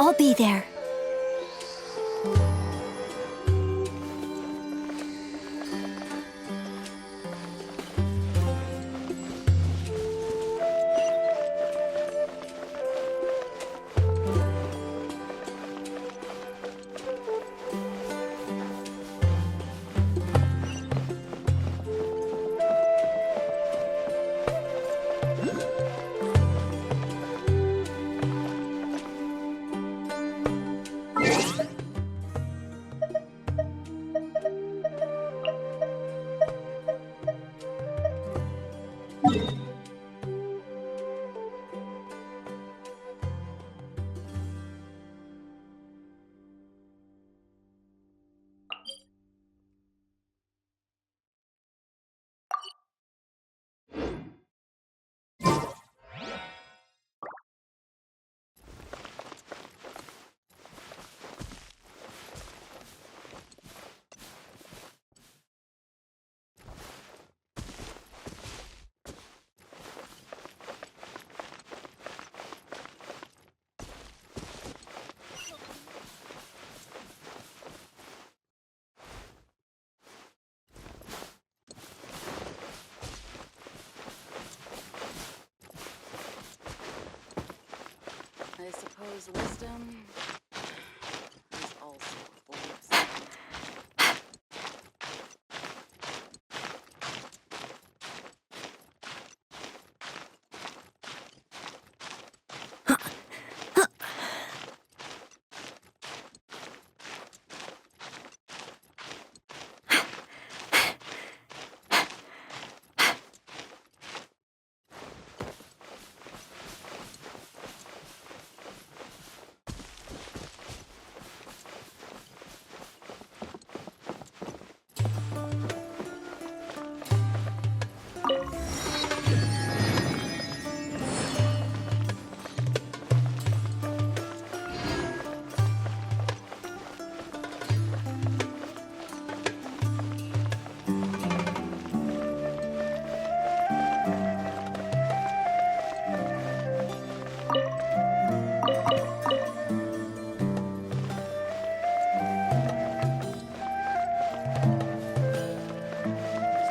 I'll be there. I suppose wisdom is also a form of sin.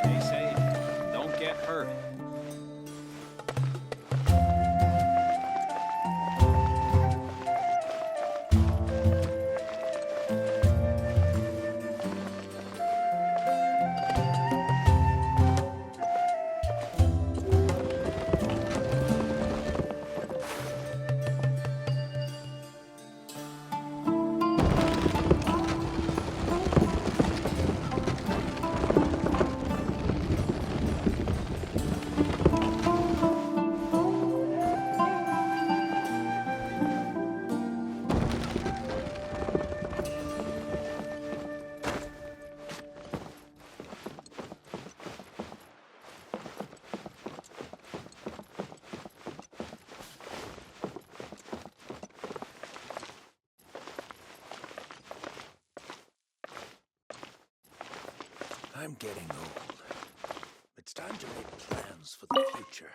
Stay safe. Don't get hurt. I'm getting old. It's time to make plans for the future.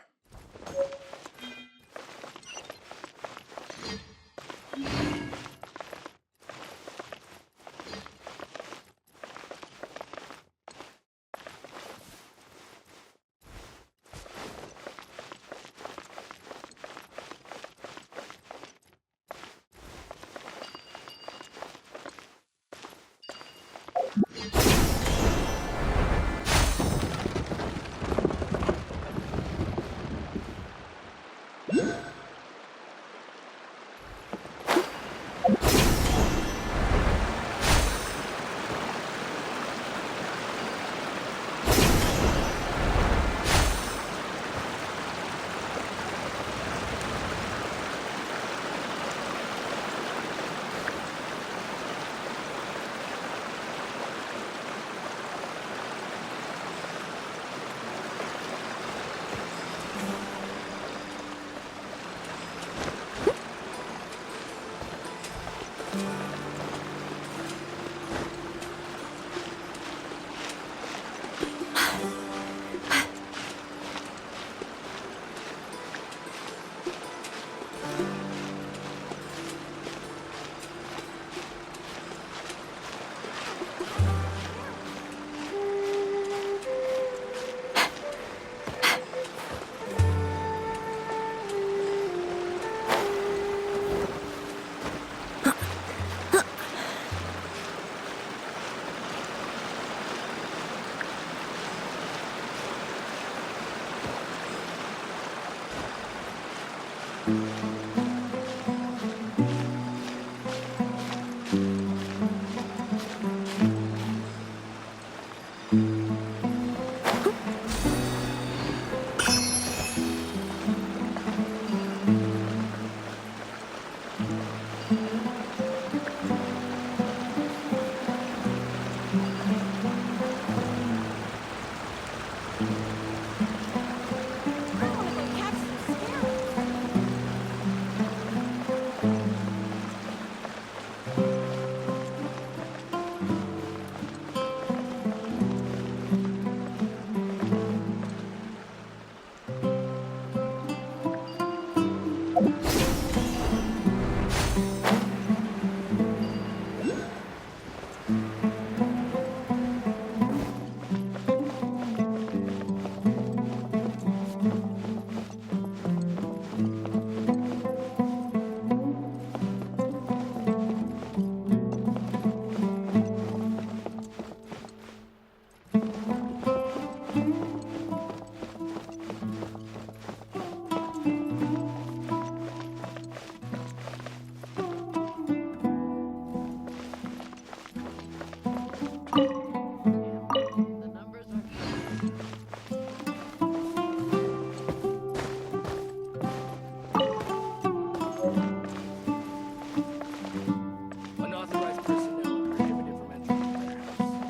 Unauthorized personnel are prohibited from entering the warehouse.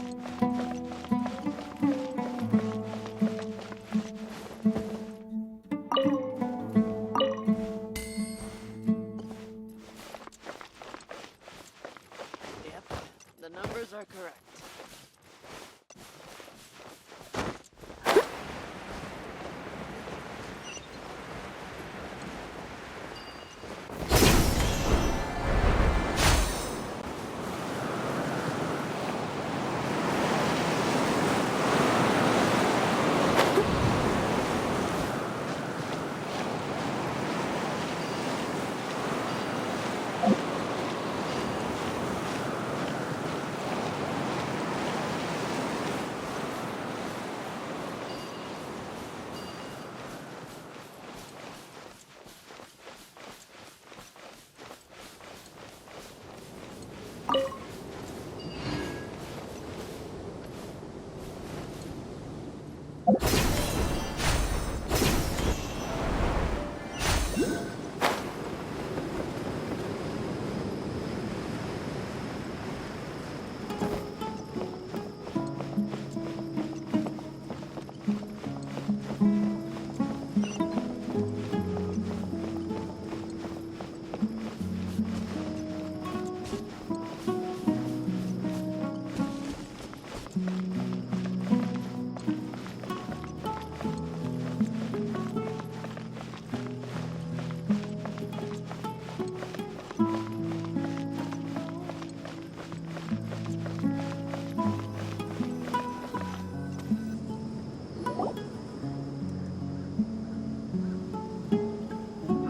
Yep, the numbers are correct.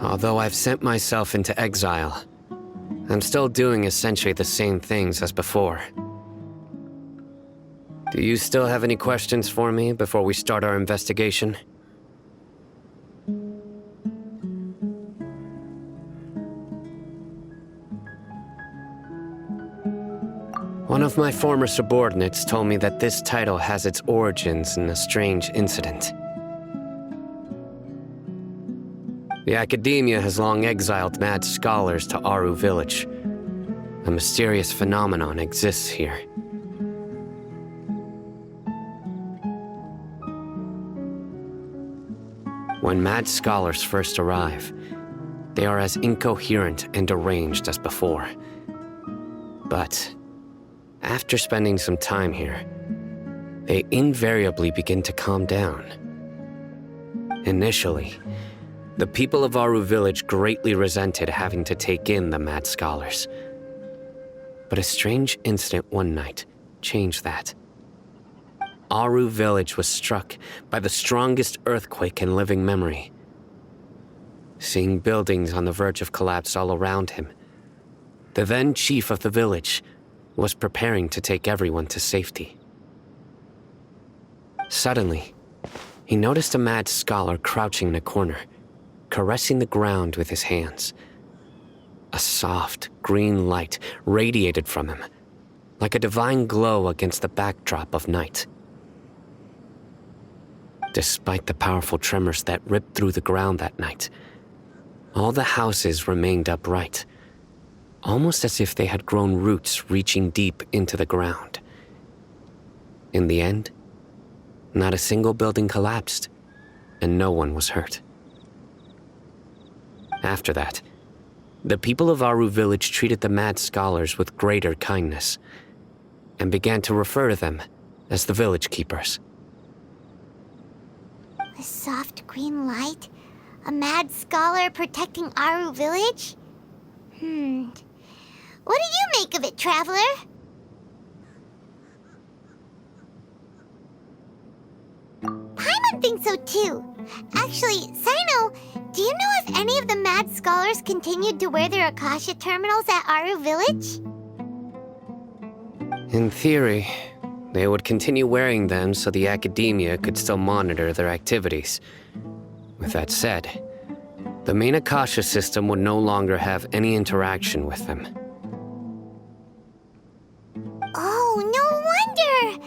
Although I've sent myself into exile, I'm still doing essentially the same things as before. Do you still have any questions for me before we start our investigation? One of my former subordinates told me that this title has its origins in a strange incident. The Academia has long exiled mad scholars to Aru Village. A mysterious phenomenon exists here. When mad scholars first arrive, they are as incoherent and deranged as before. But after spending some time here, they invariably begin to calm down. Initially, the people of Aru Village greatly resented having to take in the mad scholars. But a strange incident one night changed that. Aru Village was struck by the strongest earthquake in living memory. Seeing buildings on the verge of collapse all around him, the then chief of the village was preparing to take everyone to safety. Suddenly, he noticed a mad scholar crouching in a corner, caressing the ground with his hands. A soft, green light radiated from him, like a divine glow against the backdrop of night. Despite the powerful tremors that ripped through the ground that night, all the houses remained upright, almost as if they had grown roots reaching deep into the ground. In the end, not a single building collapsed, and no one was hurt. After that, the people of Aru Village treated the mad scholars with greater kindness, and began to refer to them as the village keepers. A soft green light? A mad scholar protecting Aru Village? What do you make of it, Traveler? Paimon thinks so too. Actually, Sino, do you know if any of the mad scholars continued to wear their Akasha terminals at Aru Village? In theory, they would continue wearing them so the Academia could still monitor their activities. With that said, the main Akasha system would no longer have any interaction with them. Oh, no wonder!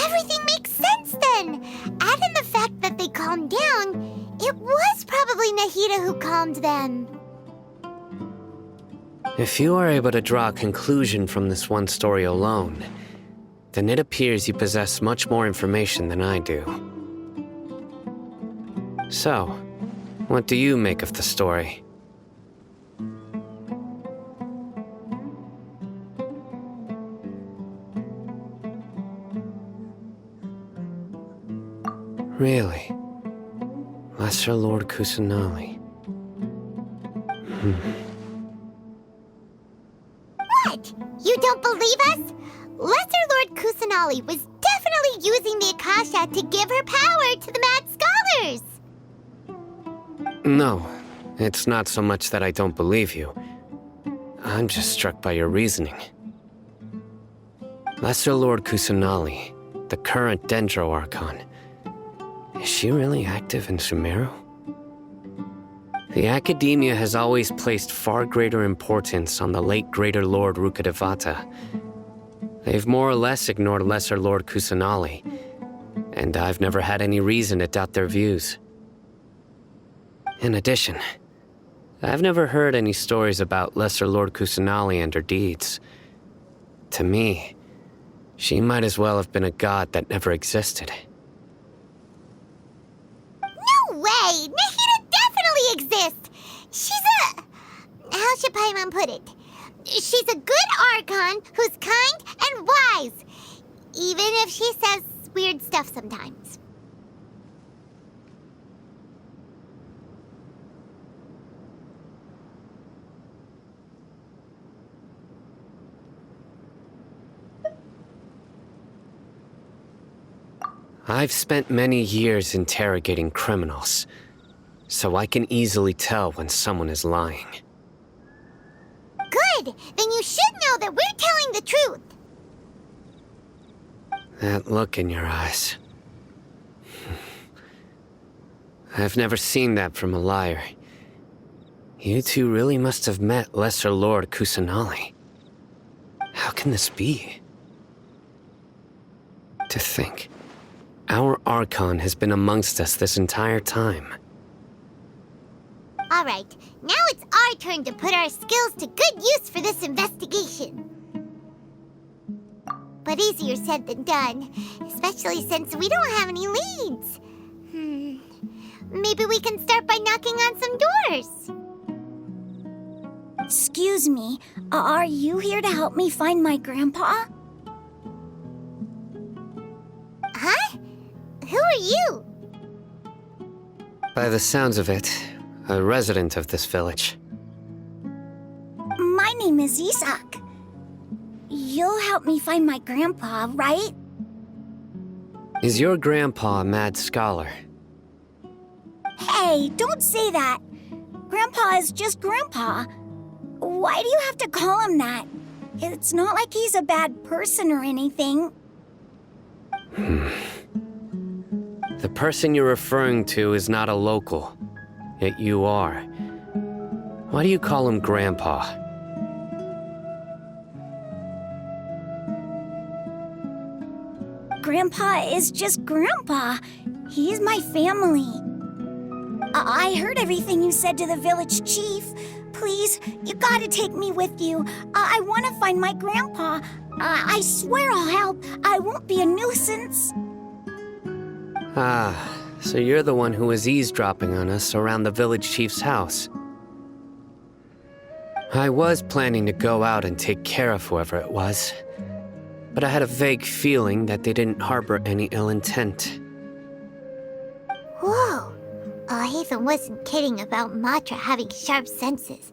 Everything makes sense then! Add in the fact that they calmed down, it was probably Nahida who calmed them. If you are able to draw a conclusion from this one story alone, then it appears you possess much more information than I do. So, what do you make of the story? Really? Lesser Lord Kusanali. What? You don't believe us? Lesser Lord Kusanali was definitely using the Akasha to give her power to the Mad Scholars! No, it's not so much that I don't believe you. I'm just struck by your reasoning. Lesser Lord Kusanali, the current Dendro Archon, is she really active in Sumeru? The Academia has always placed far greater importance on the late Greater Lord Rukkhadevata. They've more or less ignored Lesser Lord Kusanali, and I've never had any reason to doubt their views. In addition, I've never heard any stories about Lesser Lord Kusanali and her deeds. To me, she might as well have been a god that never existed. No way! Nahida definitely exists! She's a... How should Paimon put it? She's a good Archon who's kind and wise, even if she says weird stuff sometimes. I've spent many years interrogating criminals, so I can easily tell when someone is lying. Good! Then you should know that we're telling the truth! That look in your eyes. I've never seen that from a liar. You two really must have met Lesser Lord Kusanali. How can this be? To think, our Archon has been amongst us this entire time. Alright, now it's our turn to put our skills to good use for this investigation. But easier said than done, especially since we don't have any leads. Maybe we can start by knocking on some doors. Excuse me, are you here to help me find my grandpa? Huh? Who are you? By the sounds of it, a resident of this village. My name is Isak. You'll help me find my grandpa, right? Is your grandpa a mad scholar? Hey, don't say that. Grandpa is just Grandpa. Why do you have to call him that? It's not like he's a bad person or anything. The person you're referring to is not a local, yet you are. Why do you call him Grandpa? Grandpa is just Grandpa. He's my family. I heard everything you said to the village chief. Please, you gotta take me with you. I want to find my grandpa. I swear I'll help. I won't be a nuisance. Ah, so you're the one who was eavesdropping on us around the village chief's house. I was planning to go out and take care of whoever it was, but I had a vague feeling that they didn't harbor any ill intent. Whoa. Ethan wasn't kidding about Matra having sharp senses.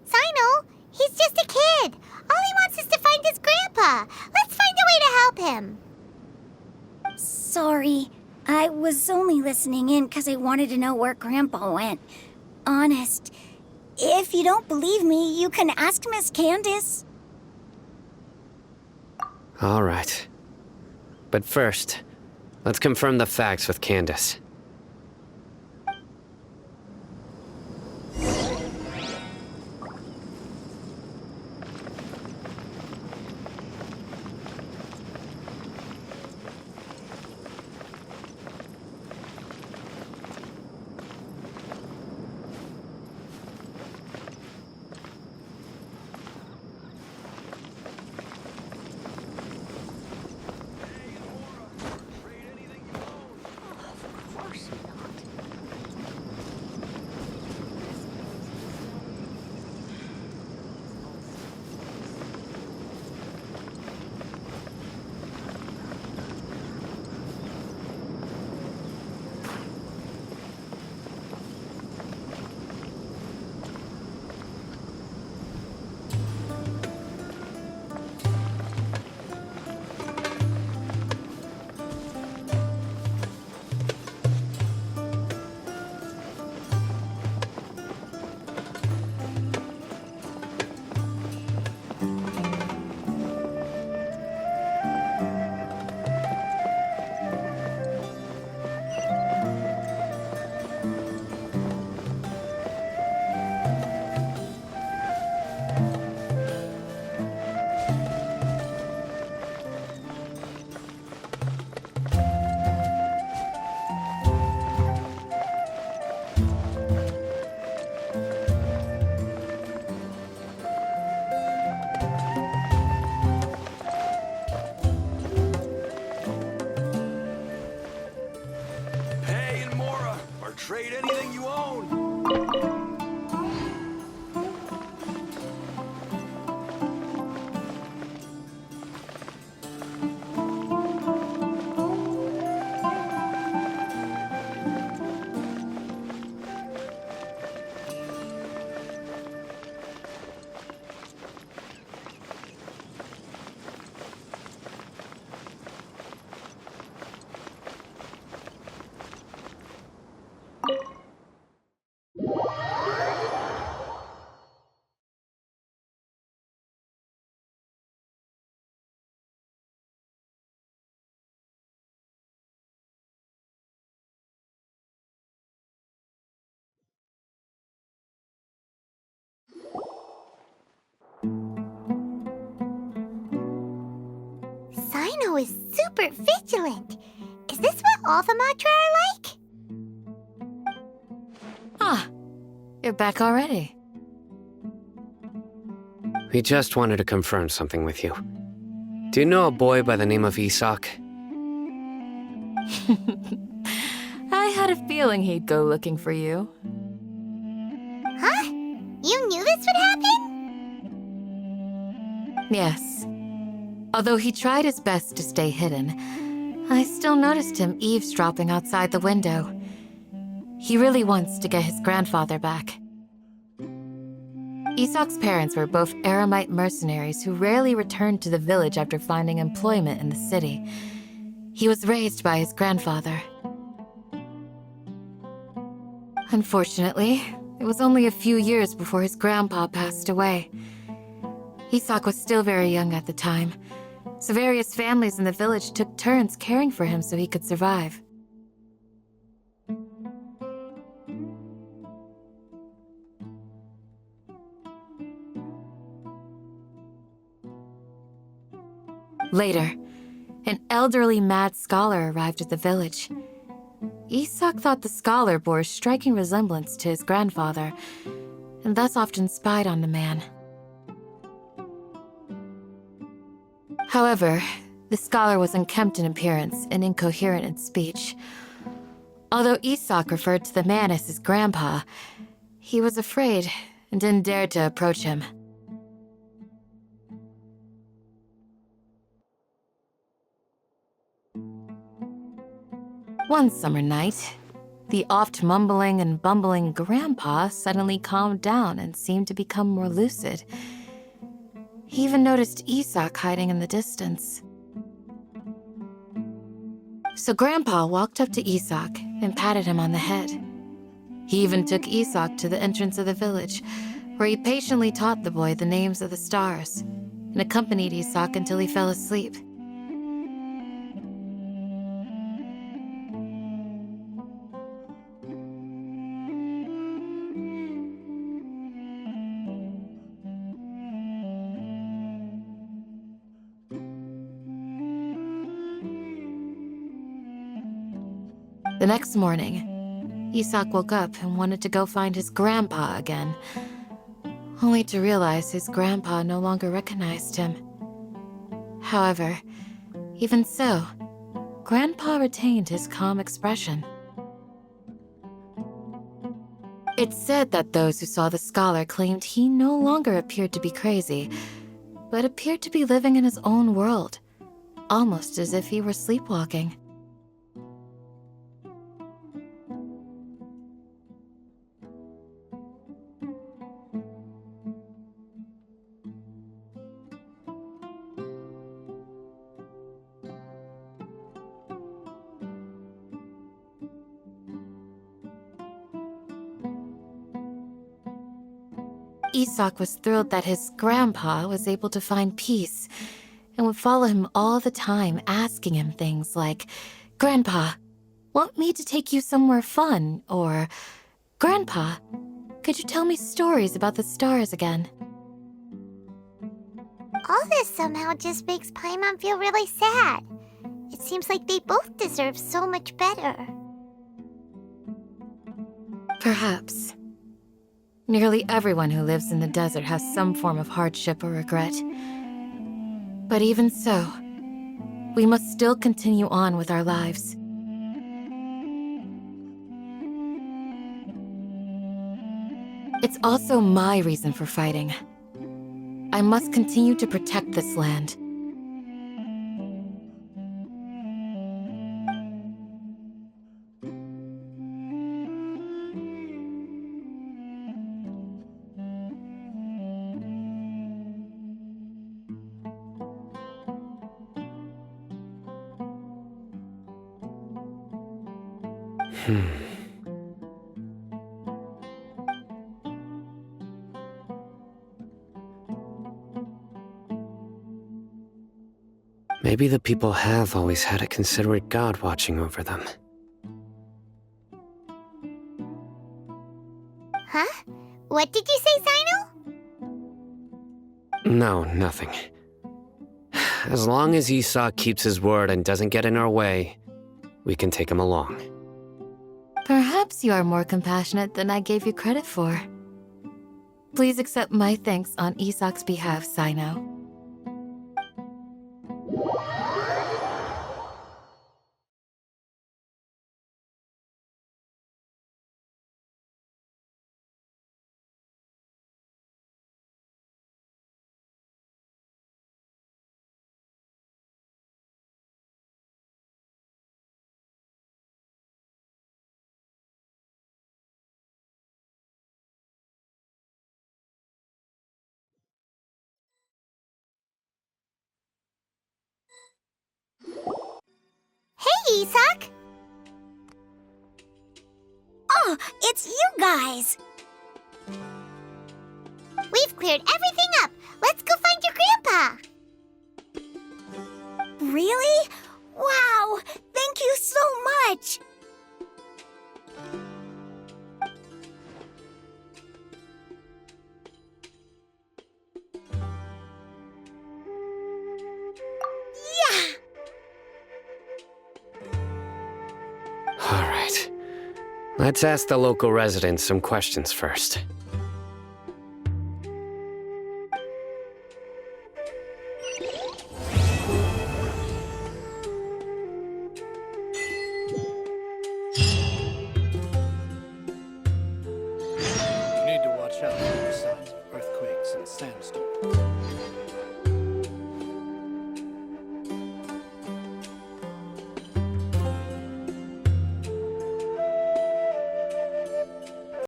Sino, he's just a kid. All he wants is to find his grandpa. Let's find a way to help him. Sorry. I was only listening in because I wanted to know where Grandpa went. Honest. If you don't believe me, you can ask Miss Candace. All right. But first, let's confirm the facts with Candace. Sino is super vigilant. Is this what all the Matra are like? Ah, you're back already. We just wanted to confirm something with you. Do you know a boy by the name of Isak? I had a feeling he'd go looking for you. Huh? You knew this would happen? Yes. Although he tried his best to stay hidden, I still noticed him eavesdropping outside the window. He really wants to get his grandfather back. Isak's parents were both Aramite mercenaries who rarely returned to the village after finding employment in the city. He was raised by his grandfather. Unfortunately, it was only a few years before his grandpa passed away. Isak was still very young at the time, so various families in the village took turns caring for him so he could survive. Later, an elderly mad scholar arrived at the village. Isak thought the scholar bore a striking resemblance to his grandfather, and thus often spied on the man. However, the scholar was unkempt in appearance and incoherent in speech. Although Isak referred to the man as his grandpa, he was afraid and didn't dare to approach him. One summer night, the oft mumbling and bumbling grandpa suddenly calmed down and seemed to become more lucid. He even noticed Isak hiding in the distance. So Grandpa walked up to Isak and patted him on the head. He even took Isak to the entrance of the village, where he patiently taught the boy the names of the stars and accompanied Isak until he fell asleep. The next morning, Isak woke up and wanted to go find his grandpa again, only to realize his grandpa no longer recognized him. However, even so, Grandpa retained his calm expression. It's said that those who saw the scholar claimed he no longer appeared to be crazy, but appeared to be living in his own world, almost as if he were sleepwalking. Isak was thrilled that his grandpa was able to find peace and would follow him all the time, asking him things like, "Grandpa, want me to take you somewhere fun?" Or, "Grandpa, could you tell me stories about the stars again?" All this somehow just makes Paimon feel really sad. It seems like they both deserve so much better. Perhaps. Nearly everyone who lives in the desert has some form of hardship or regret. But even so, we must still continue on with our lives. It's also my reason for fighting. I must continue to protect this land. Maybe the people have always had a considerate god watching over them. Huh? What did you say, Sino? No, nothing. as long as Esau keeps his word and doesn't get in our way, we can take him along. Perhaps you are more compassionate than I gave you credit for. Please accept my thanks on Isak's behalf, Sino. Hey, Isak! Oh, it's you guys! We've cleared everything up. Let's go find your grandpa. Really? Wow! Thank you so much! Yeah! All right. Let's ask the local residents some questions first.